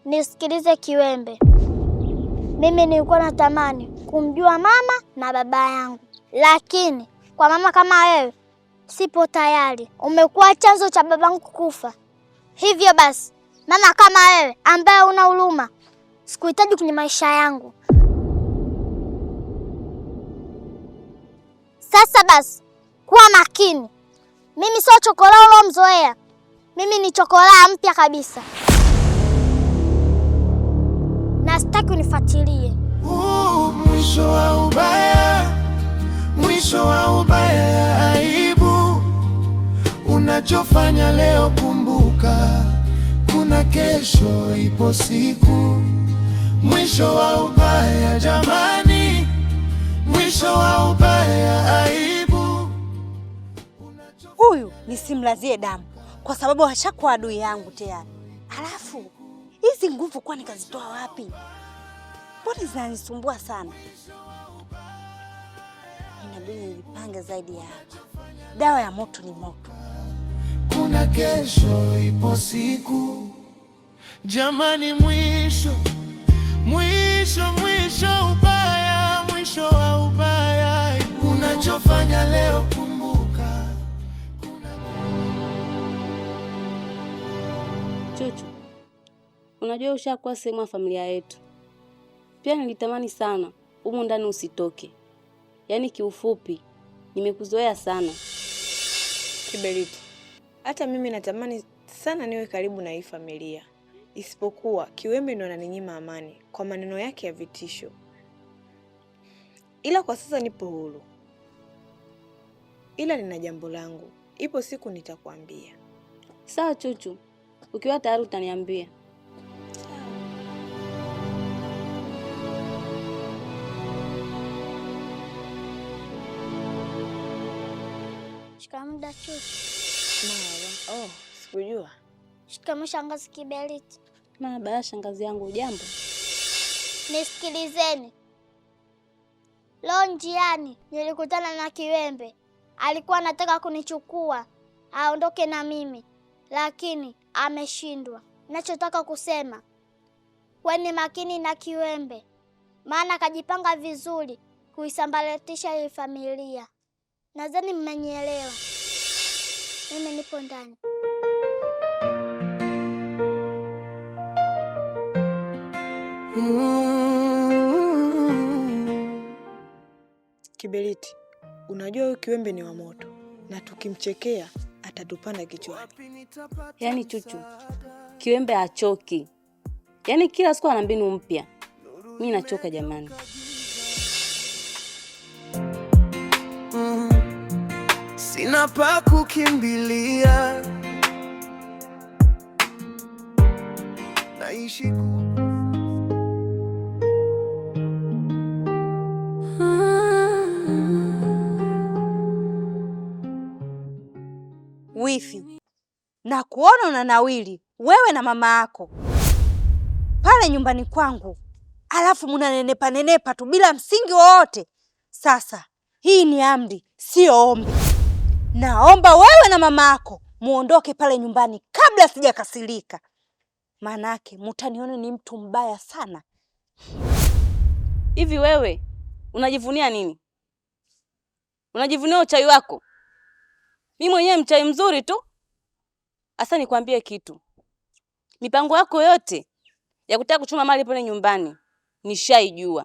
Nisikilize Kiwembe. Mimi nilikuwa natamani kumjua mama na baba yangu, lakini kwa mama kama wewe sipo tayari. Umekuwa chanzo cha babangu kufa. Hivyo basi, mama kama wewe ambaye una huruma sikuhitaji kwenye maisha yangu. Sasa basi, kuwa makini. Mimi sio chokolaa ulomzoea. Mimi ni chokolaa mpya kabisa. Na sitaki unifuatilie. Mwisho wa ubaya, mwisho wa ubaya, aibu. Unachofanya leo kumbuka, kuna kesho, ipo siku. Mwisho wa ubaya jamani, mwisho wa ubaya, aibu. Huyu nisimlazie damu kwa sababu ashakuwa adui yangu tayari. Alafu hizi nguvu kwani kazitoa wapi? Mbona zinanisumbua sana? Inabidi nijipange zaidi ya hapa. Dawa ya moto ni moto. Kuna kesho, ipo siku. Jamani, mwisho, mwisho, mwisho ubaya, mwisho wa ubaya. Unachofanya leo kumbuka. Chuchu, unajua ushakuwa sehemu ya familia yetu. Pia nilitamani sana humu ndani usitoke. Yaani kiufupi, nimekuzoea sana. Kiberiti, hata mimi natamani sana niwe karibu na hii familia. Isipokuwa Kiwembe ndo ananinyima amani kwa maneno yake ya vitisho. Ila kwa sasa nipo huru. Ila nina jambo langu. Ipo siku nitakwambia. Sawa Chuchu, ukiwa tayari utaniambia. Shikamoo Chuchu. Mama, sikujua. Shikamoo shangazi Kiberiti. Mama, shangazi yangu, jambo. Nisikilizeni. Leo njiani nilikutana na Kiwembe. Alikuwa anataka kunichukua aondoke na mimi, lakini ameshindwa. Ninachotaka kusema, kweni makini na Kiwembe, maana kajipanga vizuri kuisambaratisha hii familia. Nadhani mmenielewa. Mimi nipo ndani. Kiberiti, unajua huyu Kiwembe ni wa moto na tukimchekea atatupanda kichwani. Yaani Chuchu, Kiwembe hachoki. Yaani kila siku ana mbinu mpya. Mimi nachoka jamani. Sina pa kukimbilia, naishi Wifi, na kuona unanawili wewe na mama yako pale nyumbani kwangu, alafu mnanenepa tu bila msingi wowote. Sasa hii ni amri, sio ombi. Naomba wewe na mama yako muondoke pale nyumbani kabla sijakasirika, manake mtaniona ni mtu mbaya sana. Hivi wewe unajivunia nini? Unajivunia uchawi wako? Mimi mwenyewe mchawi mzuri tu. Asa nikwambie kitu. Mipango yako yote ya kutaka kuchuma mali pale nyumbani nishaijua.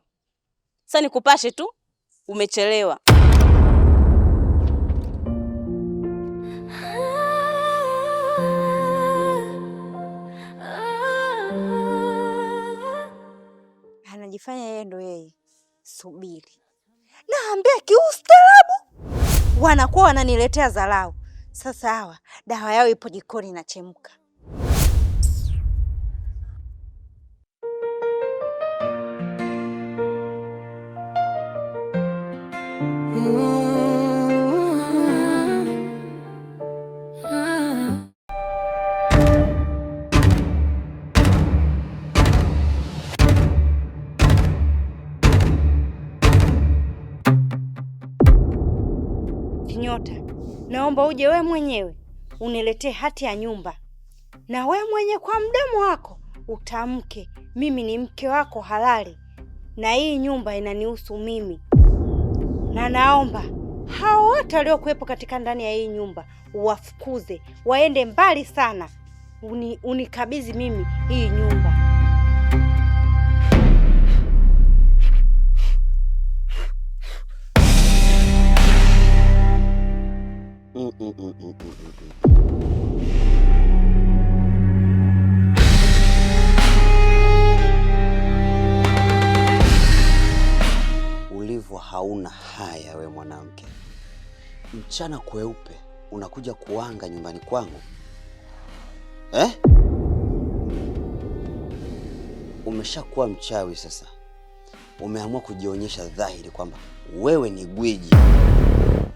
Sasa nikupashe tu, umechelewa. Anajifanya yeye ndo yeye. Subiri. Naambia kiustaarabu. Wanakuwa wananiletea dharau. Sasa hawa dawa yao ipo jikoni inachemka. Nyota, naomba uje we mwenyewe uniletee hati ya nyumba, na we mwenye kwa mdomo wako utamke mimi ni mke wako halali na hii nyumba inanihusu mimi. Na naomba hao wote waliokuwepo katika ndani ya hii nyumba uwafukuze, waende mbali sana. Unikabidhi mimi hii nyumba. Ulivyo hauna haya we mwanamke. Mchana kweupe unakuja kuanga nyumbani kwangu. Umeshakuwa mchawi sasa. Umeamua kujionyesha dhahiri kwamba wewe ni gwiji,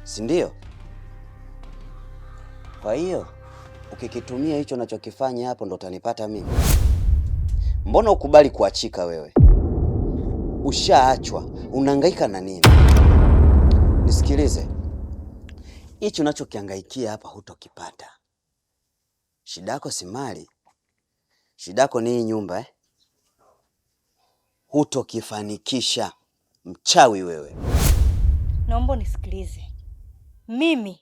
si ndio? Kwa hiyo ukikitumia hicho unachokifanya hapo ndo utanipata mimi. Mbona ukubali kuachika wewe? Ushaachwa, unahangaika na nini? Nisikilize. Hicho unachokihangaikia hapa hutokipata. Shida yako si mali. Shida yako ni hii nyumba Hutokifanikisha. Mchawi wewe. Naomba nisikilize. Mimi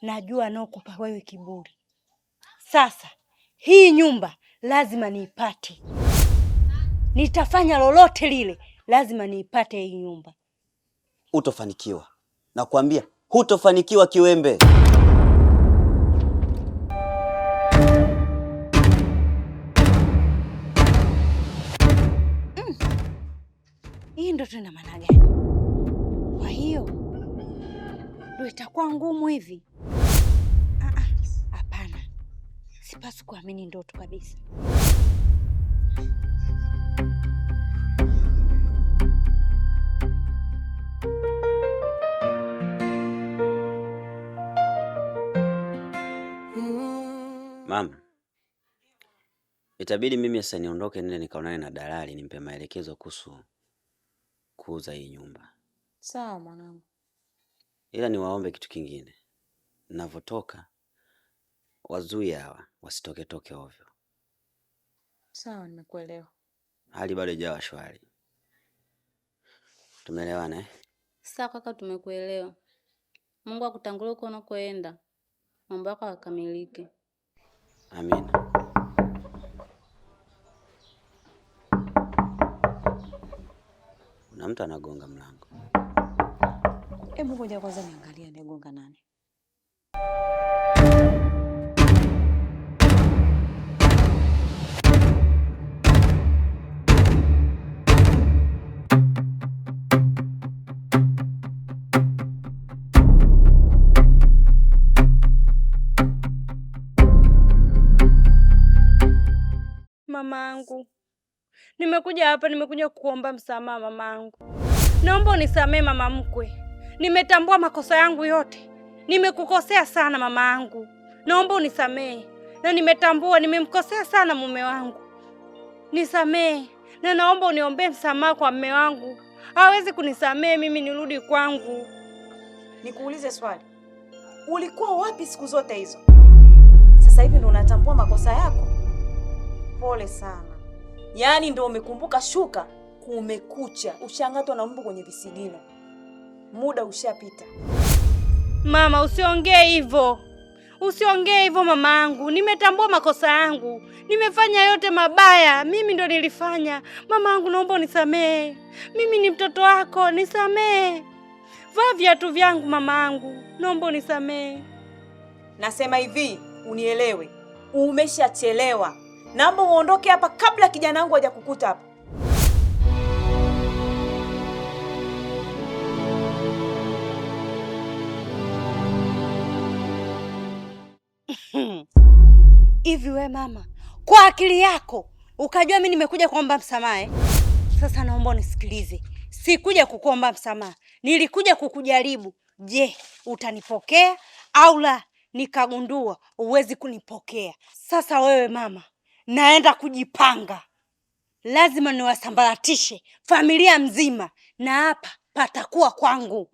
najua naokupa wewe kiburi. Sasa hii nyumba lazima niipate. Nitafanya lolote lile, lazima niipate hii nyumba. Hutofanikiwa. Nakwambia hutofanikiwa kiwembe. Hii ndo tuna maana gani? Kwa hiyo ndio itakuwa ngumu hivi? Hapana. Sipaswi kuamini ndoto kabisa. Mama, itabidi mimi sasa niondoke nende nikaonane na dalali nimpe maelekezo kuhusu kuuza hii nyumba. Sawa mwanangu. Ila niwaombe kitu kingine. Ninavotoka wazuie hawa wasitoke ovyo. Sawa, nimekuelewa. Hali bado haijawa shwari. Tumeelewana Sawa kaka, tumekuelewa. Mungu akutangulie huko unakoenda. Mambo yako yakamilike. Amina. Kuna mtu anagonga mlango. Hebu ngoja kwanza niangalie anagonga nani. Mamangu, nimekuja hapa, nimekuja kuomba msamaha mamangu. Naomba unisamee mama mkwe. Nimetambua makosa yangu yote. Nimekukosea sana mamangu. Naomba unisamee. Na nimetambua nimemkosea sana mume wangu. Nisamee. Na naomba uniombee msamaha kwa mume wangu. Hawezi kunisamee mimi nirudi kwangu. Nikuulize swali. Ulikuwa wapi siku zote hizo? Sasa hivi ndo unatambua makosa yako? Pole sana. Yaani ndo umekumbuka shuka kumekucha. Ushangatwa na mbu kwenye visigino. Muda ushapita. Mama, usiongee hivyo. Usiongee hivyo mamangu. Nimetambua makosa yangu. Nimefanya yote mabaya. Mimi ndo nilifanya. Mamangu, naomba unisamee. Mimi ni mtoto wako, nisamee. Vaa viatu vyangu mamangu. Naomba unisamee. Nasema hivi, unielewe. Umeshachelewa. Naomba uondoke hapa kabla kijana wangu hajakukuta hapa. Hivi we mama, kwa akili yako ukajua mimi nimekuja kuomba msamaha? Sasa naomba unisikilize. Sikuja kukuomba msamaha. Nilikuja kukujaribu. Je, utanipokea au la? Nikagundua uwezi kunipokea. Sasa wewe mama, naenda kujipanga. Lazima niwasambaratishe familia mzima na hapa patakuwa kwangu.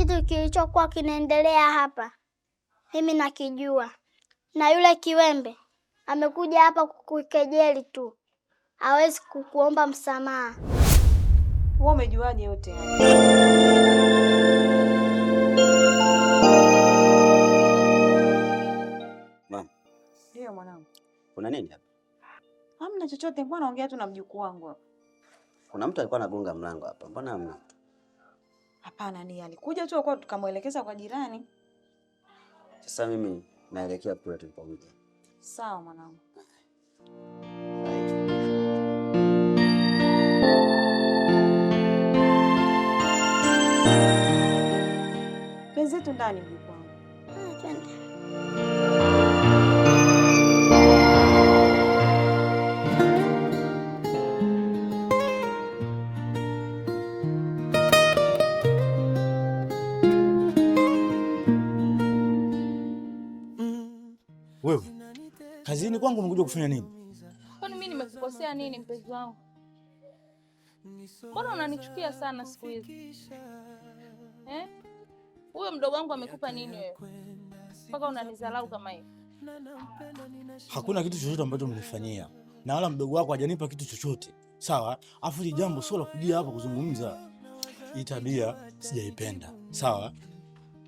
kitu kilichokuwa kinaendelea hapa mimi nakijua, na yule Kiwembe amekuja hapa kukukejeli tu, hawezi kukuomba msamaha. Wewe umejuaje yote haya? Mama. Ndio mwanangu. Kuna nini hapa? Hamna chochote, mbona ongea tu na mjukuu wangu hapa. Kuna mtu alikuwa anagonga mlango hapa. Mbona hamna? Hapana, ni alikuja tu kwa tukamwelekeza kwa jirani. Sasa mimi naelekea kule tulipokuja. Sawa mwanangu. Penzetu ndani mjukuu wangu. Wewe kazini kwangu umekuja kufanya nini? Kwani mimi nimekukosea nini mpenzi wangu? Mbona unanichukia sana siku hizi? Huyo mdogo wangu amekupa nini wewe? Mpaka unanizalau kama hivi? Hakuna kitu chochote ambacho mlifanyia. Na wala mdogo wako hajanipa kitu chochote. Sawa? Afu hili jambo sio la kujia hapa kuzungumza. Hii tabia sijaipenda. Sawa?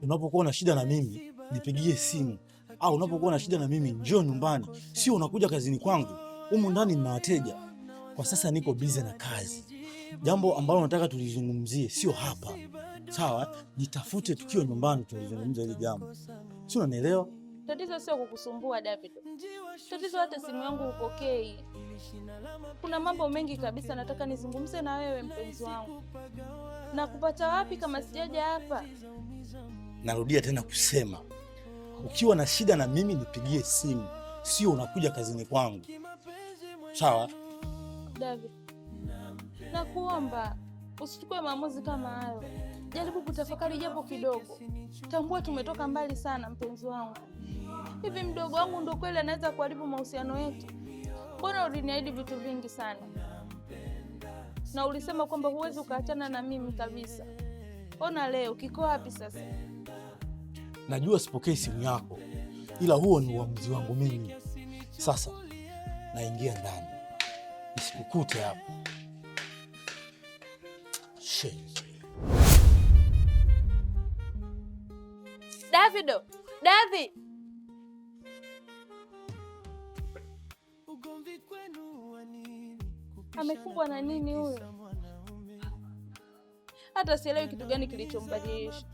Unapokuwa na shida na mimi, nipigie simu. Au unapokuwa na shida na mimi, njoo nyumbani. Sio unakuja kazini kwangu. Humu ndani nina wateja. Kwa sasa niko busy na kazi. Jambo ambalo nataka tulizungumzie sio hapa. Sawa? Jitafute tukiwa nyumbani tulizungumza hili jambo. Sio, unanielewa? Tatizo sio kukusumbua David. Tatizo hata simu yangu upokei. Kuna mambo mengi kabisa nataka nizungumze na wewe mpenzi wangu. Na kupata wapi kama sijaja hapa? Narudia tena kusema, ukiwa na shida na mimi nipigie simu, sio unakuja kazini kwangu. Sawa? David, nakuomba usichukue maamuzi kama hayo. Jaribu kutafakari japo kidogo. Tambua tumetoka mbali sana mpenzi wangu. Hivi mdogo wangu ndo kweli anaweza kuharibu mahusiano yetu? Mbona uliniahidi vitu vingi sana? Na ulisema kwamba huwezi ukaachana na mimi kabisa. Ona leo kiko wapi sasa? Najua sipokei simu yako, ila huo ni uamuzi wangu mimi. Sasa naingia ndani, nisikukute hapo. Davido, David. Amekumbwa na nini huyo? Hata sielewi kitu gani kilichombadilisha.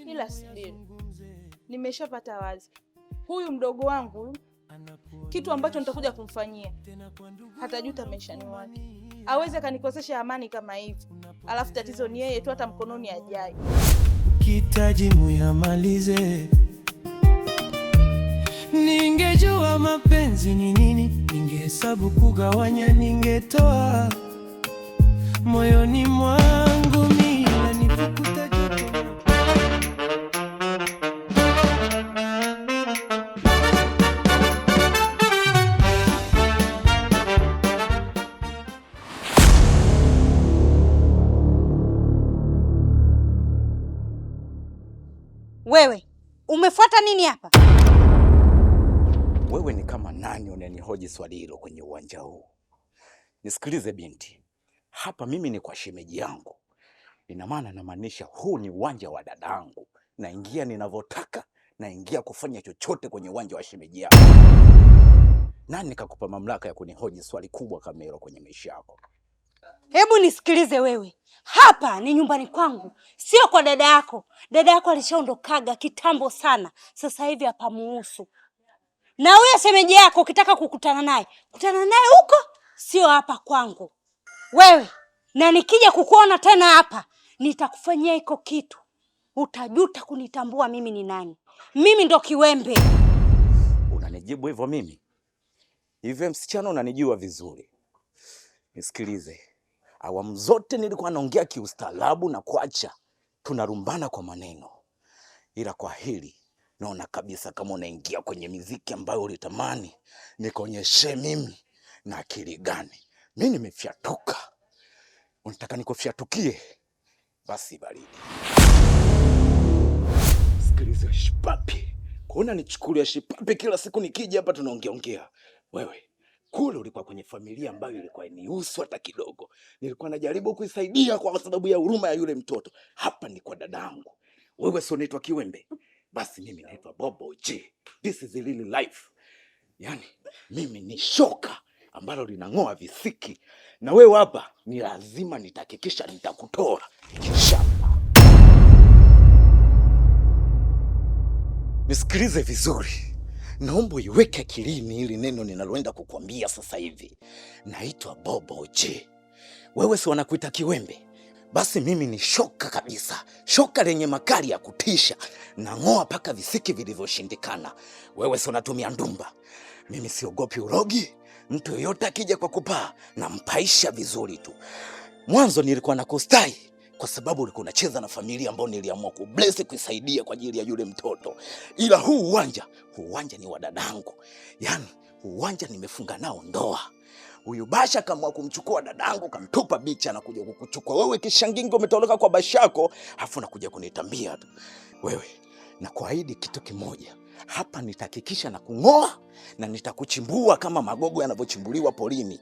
Ila sijui. Nimeshapata wazi. Huyu mdogo wangu kitu ambacho nitakuja kumfanyia hatajuta maishani mwake. Hawezi akanikosesha amani kama hivi. Alafu tatizo ni yeye tu, hata mkononi ajai. Kitaji muyamalize. Ningejua mapenzi ni nini, ningehesabu kugawanya, ningetoa moyoni mwangu mila nifukuta joto. Wewe umefuata nini hapa? Wewe ni kama nani unanihoji swali hilo kwenye uwanja huu? Nisikilize binti, hapa mimi ni kwa shemeji yangu. Ina maana namaanisha huu ni uwanja wa dadangu. Naingia ninavyotaka, naingia kufanya chochote kwenye uwanja wa shemeji yangu. Nani nikakupa mamlaka ya kunihoji swali kubwa kama hilo kwenye maisha yako? Hebu nisikilize wewe. Hapa ni nyumbani kwangu, sio kwa dada yako. Dada yako alishaondokaga kitambo sana. Sasa hivi hapa muhusu. Na huyo shemeji yako ukitaka kukutana naye, kutana naye huko, sio hapa kwangu. Wewe, na nikija kukuona tena hapa, nitakufanyia iko kitu. Utajuta kunitambua mimi ni nani. Mimi ndo Kiwembe. Unanijibu hivyo mimi? Hivyo msichana unanijua vizuri. Nisikilize. Awamu zote nilikuwa naongea kiustaarabu na kuacha tunarumbana kwa maneno. Ila kwa hili naona kabisa kama unaingia kwenye miziki ambayo ulitamani nikuonyeshe mimi na akili gani. Mimi nimefyatuka. Unataka nikufyatukie? basi baridi. Sikiliza shipapi, kuona nichukulia shipapi kila siku nikija hapa tunaongea. Wewe kule ulikuwa kwenye familia ambayo ilikuwa inihusu hata kidogo. Nilikuwa najaribu kuisaidia kwa sababu ya huruma ya yule mtoto. Hapa ni kwa dadangu. Wewe sio unaitwa Kiwembe? Basi mimi naitwa Bobo J. This is really life. Yaani mimi ni shoka ambalo linang'oa visiki. Na wewe hapa ni lazima nitahakikisha nitakutoa kisha. Nisikilize vizuri. Naomba iweke akilini hili neno ninaloenda kukuambia sasa hivi. Naitwa Bobo J. Wewe si wanakuita Kiwembe? Basi mimi ni shoka kabisa. Shoka lenye makali ya kutisha. Nang'oa paka visiki vilivyoshindikana. Wewe si unatumia ndumba. Mimi siogopi urogi. Mtu yoyote akija kwa kupaa nampaisha vizuri tu. Mwanzo nilikuwa nakustai kwa sababu ulikuwa unacheza na familia ambayo niliamua kubless kuisaidia kwa ajili ya yule mtoto. Ila huu uwanja ni wa dadangu. Yaani uwanja nimefunga nao ndoa. Huyu Basha kama kumchukua dadangu kamtupa bicha na kuja kukuchukua wewe kishangingo umetoroka kwa Bashako afu nakuja kunitambia tu. Wewe na kuahidi kitu kimoja. Hapa nitahakikisha na kung'oa na nitakuchimbua kama magogo yanavyochimbuliwa polini.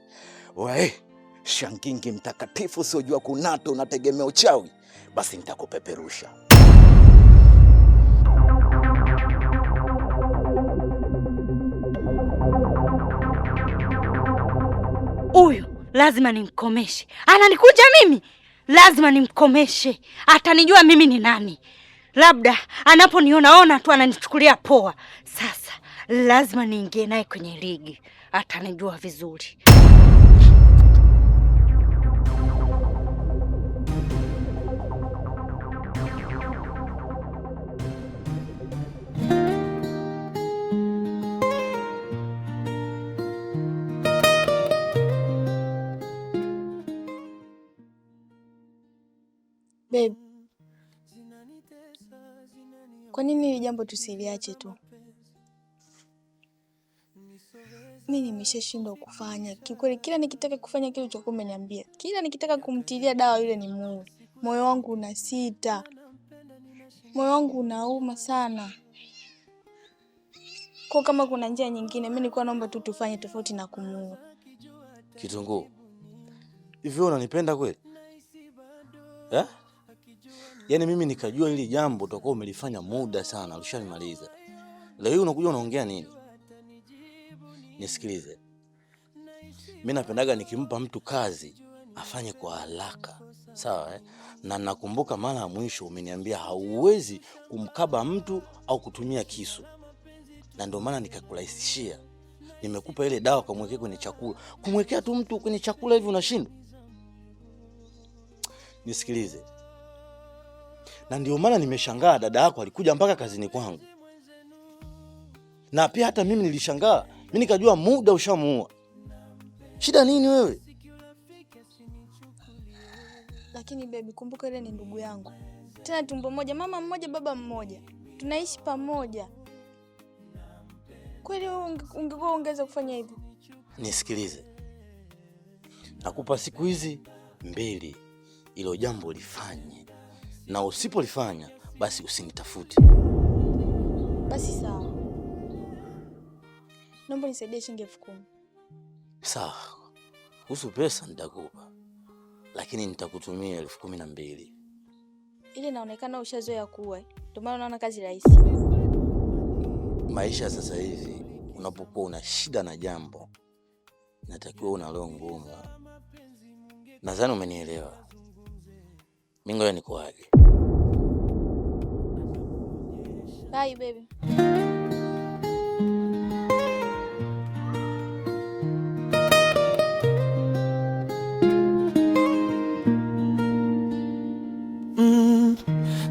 Wewe Shangingi mtakatifu usiojua kunata unategemea uchawi, basi nitakupeperusha. Huyu lazima nimkomeshe. Ananikuja mimi, lazima nimkomeshe. Atanijua mimi ni nani. Labda anaponiona tu ananichukulia poa. Sasa lazima niingie naye kwenye ligi. Atanijua vizuri. Babe, kwa nini hili jambo tusiliache tu? Mimi nimeshashindwa kufanya. Kikweli kila nikitaka kufanya kile ulichokuwa umeniambia. Kila nikitaka kumtilia dawa yule ni muue. Moyo wangu unasita. Moyo wangu unauma sana. Kwa kama kuna njia nyingine, mimi nilikuwa naomba tu tufanye tofauti na kumuua. Kitunguu. Hivi unanipenda kweli? Yaani mimi nikajua hili jambo utakuwa umelifanya muda sana, ulishanimaliza. Leo hii unakuja unaongea nini? Nisikilize. Mimi napendaga nikimpa mtu kazi afanye kwa haraka. Sawa Na nakumbuka mara ya mwisho umeniambia hauwezi kumkaba mtu au kutumia kisu. Na ndio maana nikakurahisishia. Nimekupa ile dawa kumwekea kwenye chakula. Kumwekea tu mtu kwenye chakula hivi unashindwa? Nisikilize. Na ndio maana nimeshangaa dada yako alikuja mpaka kazini kwangu. Na pia hata mimi nilishangaa. Mimi nikajua muda ushamuua. Shida nini wewe? Lakini baby, kumbuka ile ni ndugu yangu. Tena tumbo moja, mama mmoja, baba mmoja. Tunaishi pamoja. Kweli ungekuwa ungeweza kufanya hivyo? Nisikilize. Nakupa siku hizi 2 ilo jambo lifanye. Na usipolifanya basi usinitafute. Basi sawa. Naomba nisaidie shilingi 10,000. Sawa. Kuhusu pesa nitakupa. Lakini nitakutumia 12,000. Ile inaonekana ushazoea kuwa. Ndio maana unaona kazi rahisi. Maisha sasa hivi unapokuwa una shida na jambo natakiwa una roho ngumu. Nadhani umenielewa. Mimi ngoja nikuage. Bye baby.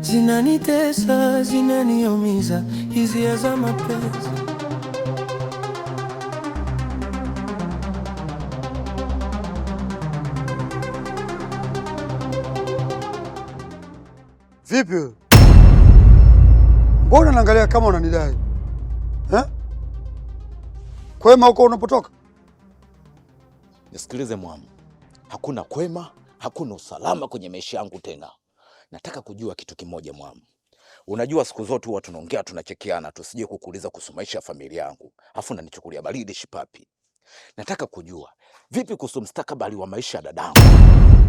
Zinanitesa, zinaniumiza hisia za mapenzi. Vipi? Mbona naangalia kama unanidai? Kwema huko unapotoka? Nisikilize mwamu. Hakuna kwema, hakuna usalama kwenye maisha yangu tena. nataka kujua kitu kimoja Mwamu. Unajua siku zote huwa tunaongea tunachekeana, tusije kukuuliza kuhusu maisha ya familia yangu. Afu unanichukulia baridi shipapi. Nataka kujua vipi kuhusu mustakabali wa maisha ya dadangu.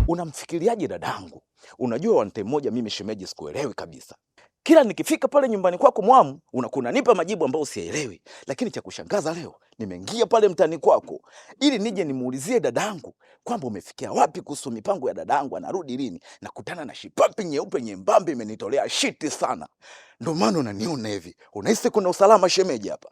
Unamfikiriaje dadangu? Unajua wante mmoja mimi shemeji sikuelewi kabisa. Kila nikifika pale nyumbani kwako Mwamu, unanipa majibu ambayo sielewi. Lakini cha kushangaza leo, nimeingia pale mtani kwako ili nije nimuulizie dadangu kwamba umefikia wapi kuhusu mipango ya dadangu, anarudi lini. Nakutana na shipapi nyeupe nyembamba imenitolea shiti sana. Ndio maana unaniona hivi. Unahisi kuna usalama shemeji hapa?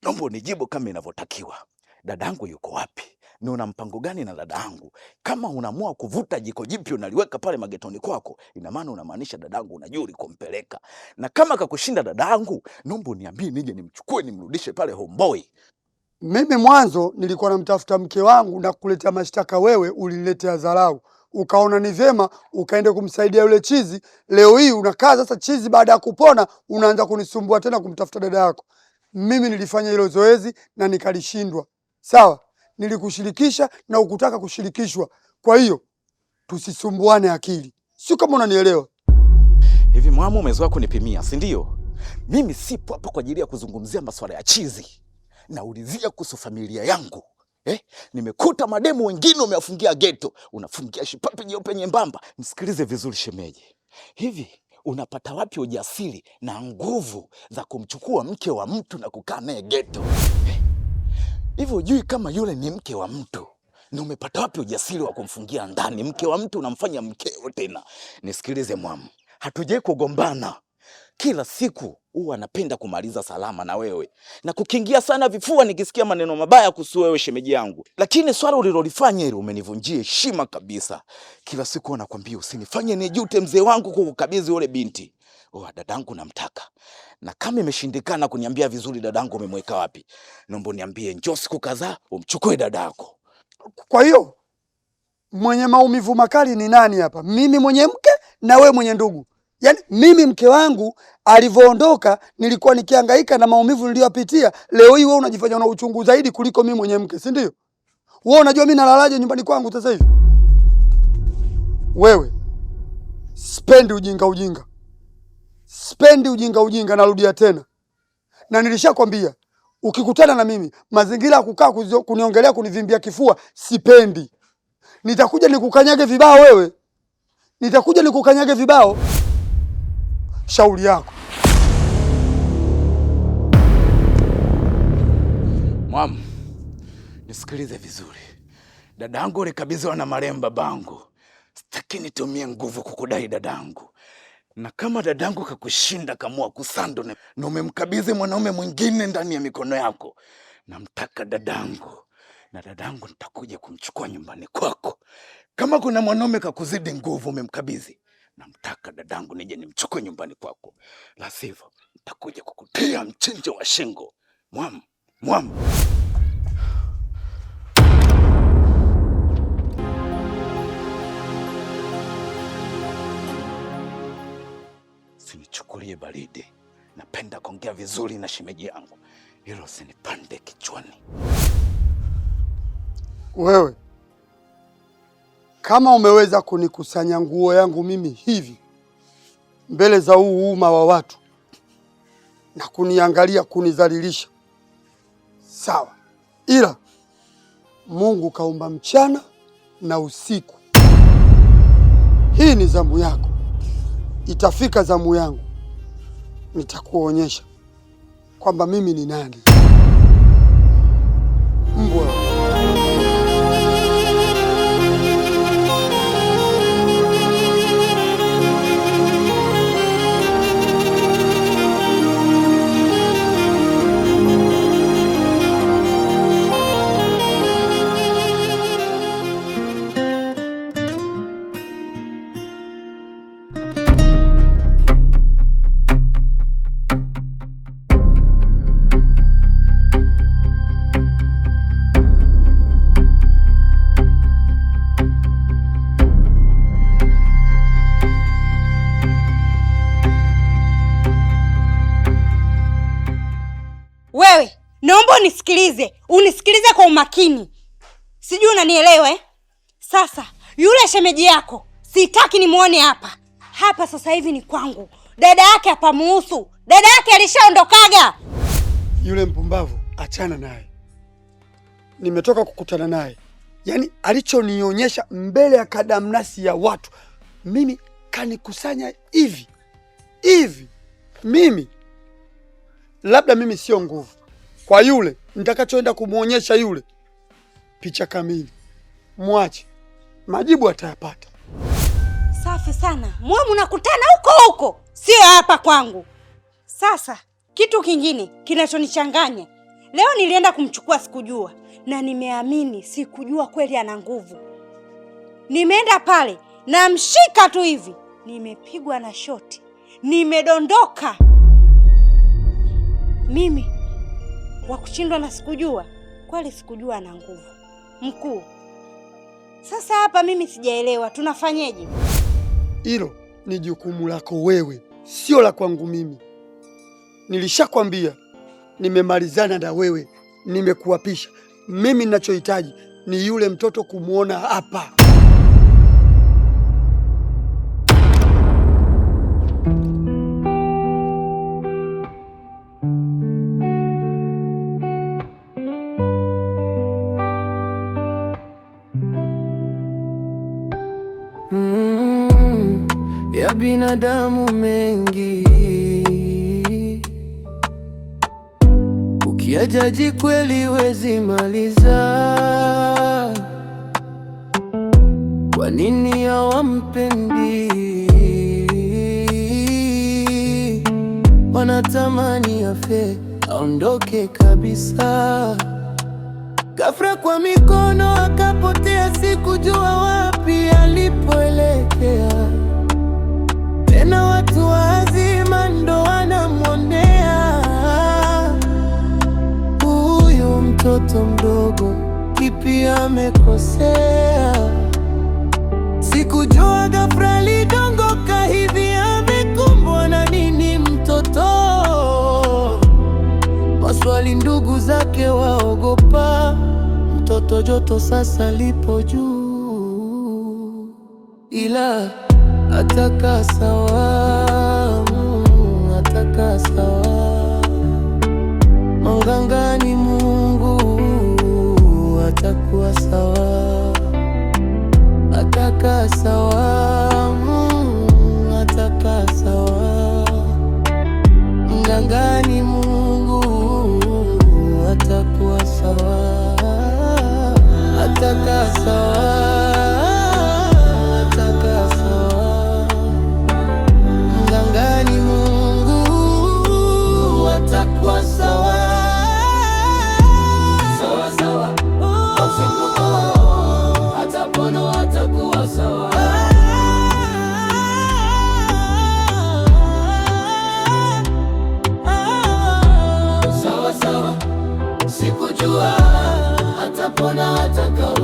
Naomba unijibu kama inavyotakiwa. Dadangu yuko wapi? Ni una mpango gani na dadangu? Kama unaamua kuvuta jiko jipya unaliweka pale magetoni kwako, ina maana unamaanisha dadangu unajua ulikompeleka. Na kama kakushinda dadangu, naomba uniambie nije nimchukue nimrudishe pale homeboy. Mimi mwanzo nilikuwa namtafuta mke wangu na kukuletea mashtaka wewe, uliniletea dharau. Ukaona ni vyema ukaenda kumsaidia yule chizi. Leo hii unakaa sasa chizi baada ya kupona unaanza kunisumbua tena kumtafuta dada yako. Mimi nilifanya hilo zoezi na nikalishindwa. Sawa? Nilikushirikisha na ukutaka kushirikishwa. Kwa hiyo tusisumbuane akili. Sio kama unanielewa. Hivi Mwamu umezoea kunipimia, si ndio? Mimi sipo hapa kwa ajili ya kuzungumzia masuala ya chizi. Naulizia kuhusu familia yangu. Nimekuta mademu wengine wamewafungia ghetto, unafungia shipapi nyeupe nyembamba. Nisikilize vizuri shemeji. Hivi unapata wapi ujasiri na nguvu za kumchukua mke wa mtu na kukaa naye ghetto? Hivi hujui kama yule ni mke wa mtu? Na umepata wapi ujasiri wa kumfungia ndani mke wa mtu unamfanya mkeo tena? Nisikilize Mwamu, hatujai kugombana. Kila siku huwa anapenda kumaliza salama na wewe. Na kukingia sana vifua nikisikia maneno mabaya kuhusu wewe shemeji yangu. Lakini swala ulilolifanya hilo umenivunjia heshima kabisa. Kila siku anakuambia usinifanye nijute mzee wangu kukukabidhi yule binti. Dadangu namtaka. Na kama imeshindikana kuniambia vizuri dadangu umemweka wapi, naomba niambie njoo siku kadhaa umchukue dadako. Kwa hiyo mwenye maumivu makali ni nani hapa? Mimi mwenye mke na we mwenye ndugu. Yaani mimi mke wangu alivyoondoka nilikuwa nikihangaika na maumivu niliyopitia. Leo hii wewe unajifanya una uchungu zaidi kuliko mimi mwenye mke, si ndio? Wewe unajua mimi nalalaje nyumbani kwangu sasa hivi? Wewe spendi ujinga. Spendi ujinga, narudia tena. Na nilishakwambia ukikutana na mimi mazingira ya kukaa kuniongelea kunivimbia kifua sipendi. Nitakuja nikukanyage vibao wewe. Shauri yako. Mwamu, nisikilize vizuri. Dadangu ulikabidhiwa na marehemu babangu. Sitaki nitumie nguvu kukudai dadangu. Na kama dadangu kakushinda kamua kusando na umemkabidhi mwanaume mwingine ndani ya mikono yako, namtaka dadangu. Na dadangu nitakuja kumchukua nyumbani kwako. Kama kuna mwanaume kakuzidi nguvu umemkabidhi, namtaka dadangu nije nimchukue nyumbani kwako. La sivyo nitakuja kukutia mchinjo wa shingo. Mwamu. Sinichukulie baridi. Napenda kuongea vizuri na shemeji yangu. Hilo sinipande kichwani. Wewe kama umeweza kunikusanya nguo yangu mimi hivi mbele za huu umma wa watu na kuniangalia kunidhalilisha, sawa. Ila Mungu kaumba mchana na usiku. Hii ni zamu yako. Itafika zamu yangu, nitakuonyesha kwamba mimi ni nani. Mbwa. Wewe, naomba unisikilize kwa umakini. Sijui unanielewa eh? Sasa, yule shemeji yako Sitaki nimuone hapa. Hapa sasa hivi ni kwangu. Dada yake hapamuhusu. Dada yake alishaondokaga. Yule mpumbavu achana naye. Nimetoka kukutana naye. Yaani alichonionyesha mbele ya kadamnasi ya watu. Mimi kanikusanya hivi. Mimi labda mimi sio nguvu. Kwa yule nitakachoenda kumuonyesha yule picha kamili. Mwache. Majibu atayapata. Safi sana. Mwe mnakutana huko. Sio hapa kwangu. Sasa kitu kingine kinachonichanganya. Leo nilienda kumchukua sikujua. Na nimeamini sikujua kweli ana nguvu. Nimeenda pale na mshika tu hivi. Nimepigwa na shoti. Nimedondoka. Mimi wa kushindwa na sikujua. Kweli sikujua ana nguvu. Mkuu. Sasa hapa mimi sijaelewa. Tunafanyeje? Hilo ni jukumu lako wewe. Sio la kwangu mimi. Nilishakwambia nimemalizana na wewe. Nimekuapisha. Mimi ninachohitaji ni yule mtoto kumuona hapa. Ya binadamu mengi ukiajaji kweli wezi maliza. Kwa nini hawampendi? Wanatamani afe aondoke kabisa. Ghafla kwa mikono akapotea, sikujua wapi alipoelekea. Tena watu wazima ndo wanamwonea. Huyu mtoto mdogo kipi amekosea? Sikujua ghafla alidondoka hivi, amekumbwa na nini mtoto? Maswali ndugu zake waogopa. Mtoto joto sasa lipo juu, ila ataka sawa, ataka sawa. Mangangani Mungu atakuwa sawa. Ataka sawa, ataka sawa. Mangangani Mungu atakuwa sawa. Ataka sawa. Sikujua atapona ataka